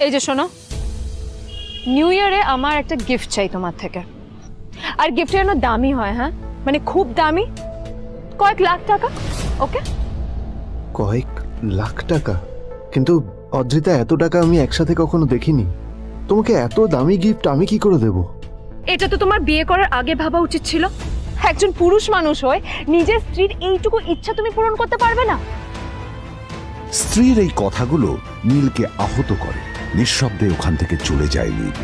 এই যে শোনো, নিউ ইয়ারে আমার একটা গিফট চাই তোমার থেকে। আর গিফট যেন দামি হয়, হ্যাঁ মানে খুব দামি, কয়েক লাখ টাকা। ওকে? কয়েক লাখ টাকা? কিন্তু অদ্রিতা, এত টাকা আমি একসাথে কখনো দেখিনি। তোমাকে এত দামি গিফট আমি কি করে দেব? এটা তো তোমার বিয়ে করার আগে ভাবা উচিত ছিল। একজন পুরুষ মানুষ হয়ে নিজের স্ত্রীর এইটুকু ইচ্ছা তুমি পূরণ করতে পারবে না? স্ত্রীর এই কথাগুলো নীলকে আহত করে। নিঃশব্দে ওখান থেকে চলে যায় নীল।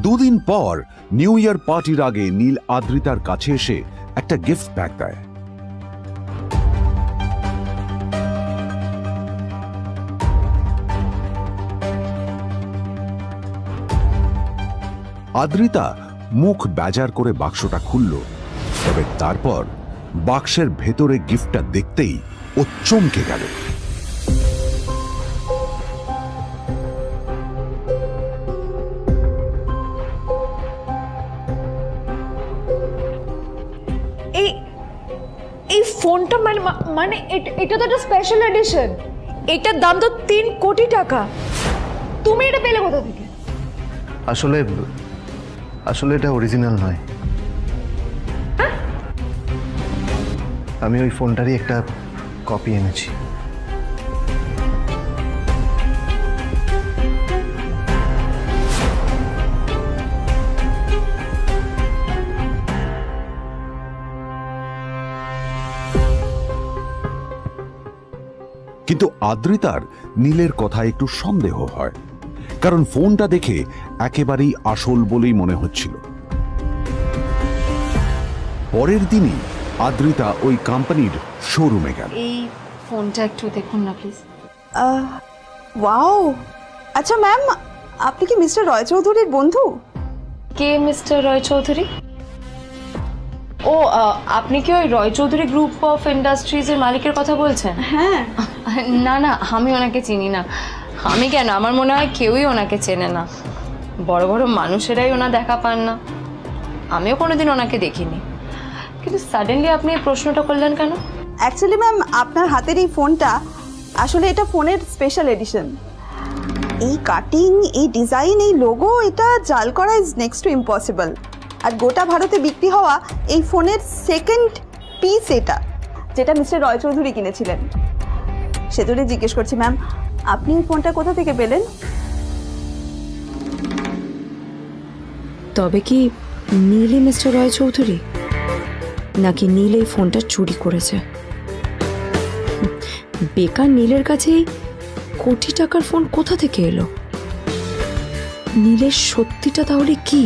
দুদিন পর নিউ ইয়ার পার্টির আগে নীল আদ্রিতার কাছে এসে একটা গিফট প্যাক দেয়। আদ্রিতা মুখ বেজার করে বাক্সটা খুলল, তবে তারপর বাক্সের ভেতরে গিফটটা দেখতেই ও চমকে গেল। এই ফোনটা মানে এটা তো একটা স্পেশাল এডিশন। এটার দাম তো 3 কোটি টাকা। তুমি এটা পেলে কোথা থেকে? আসলে এটা অরিজিনাল নয়। আমি ওই ফোনটারই একটা কপি এনেছি। কিন্তু আদ্রিতার নীলের কথা একটু সন্দেহ হয়, কারণ ফোনটা দেখে একেবারেই আসল বলেই মনে হচ্ছিল। পরের দিনই আদ্রিতা ওই কোম্পানির শোরুমে গেল। এই ফোনটা একটু দেখুন না প্লিজ। ওয়াও, আচ্ছা ম্যাম, আপনি কি মিস্টার রয় চৌধুরীর বন্ধু? কে মিস্টার রয় চৌধুরী? ও, আপনি কি ওই রয় চৌধুরী গ্রুপ অফ ইন্ডাস্ট্রিজের মালিকের কথা বলছেন? হ্যাঁ। না না, আমি ওনাকে চিনি না। আমি কেন, আমার মনে হয় কেউই ওনাকে চেনে না। বড় বড় মানুষেরাই ওনা দেখা পান না। আমিও কোনোদিন ওনাকে দেখিনি। কিন্তু সাডেনলি আপনি এই প্রশ্নটা করলেন কেন? অ্যাকচুয়ালি ম্যাম, আপনার হাতের এই ফোনটা আসলে এটা ফোনের স্পেশাল এডিশন। এই কাটিং, এই ডিজাইন, এই লোগো, এটা জাল করা ইজ নেক্সট টু ইম্পসিবল। আর গোটা ভারতে বিক্রি হওয়া এই ফোনের সেকেন্ড পিস এটা, যেটা মিস্টার রয় চৌধুরী কিনেছিলেন। সেজন্য জিজ্ঞেস করছি ম্যাম, আপনি এই ফোনটা কোথা থেকে পেলেন? তবে কি নীলই মিস্টার রয় চৌধুরী, নাকি নীল এই ফোনটা চুরি করেছে? বেকার নীলের কাছেই কোটি টাকার ফোন কোথা থেকে এলো? নীলের সত্যিটা তাহলে কি?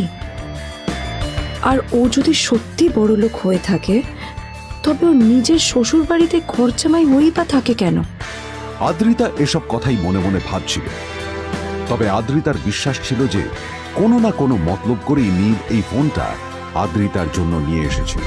আর ও যদি সত্যি বড়লোক হয়ে থাকে, তবে ও নিজের শ্বশুর বাড়িতে খরচামাই হয়েই বা থাকে কেন? আদ্রিতা এসব কথাই মনে মনে ভাবছিল। তবে আদ্রিতার বিশ্বাস ছিল যে কোনো না কোনো মতলব করেই নীল এই ফোনটা আদ্রিতার জন্য নিয়ে এসেছিল।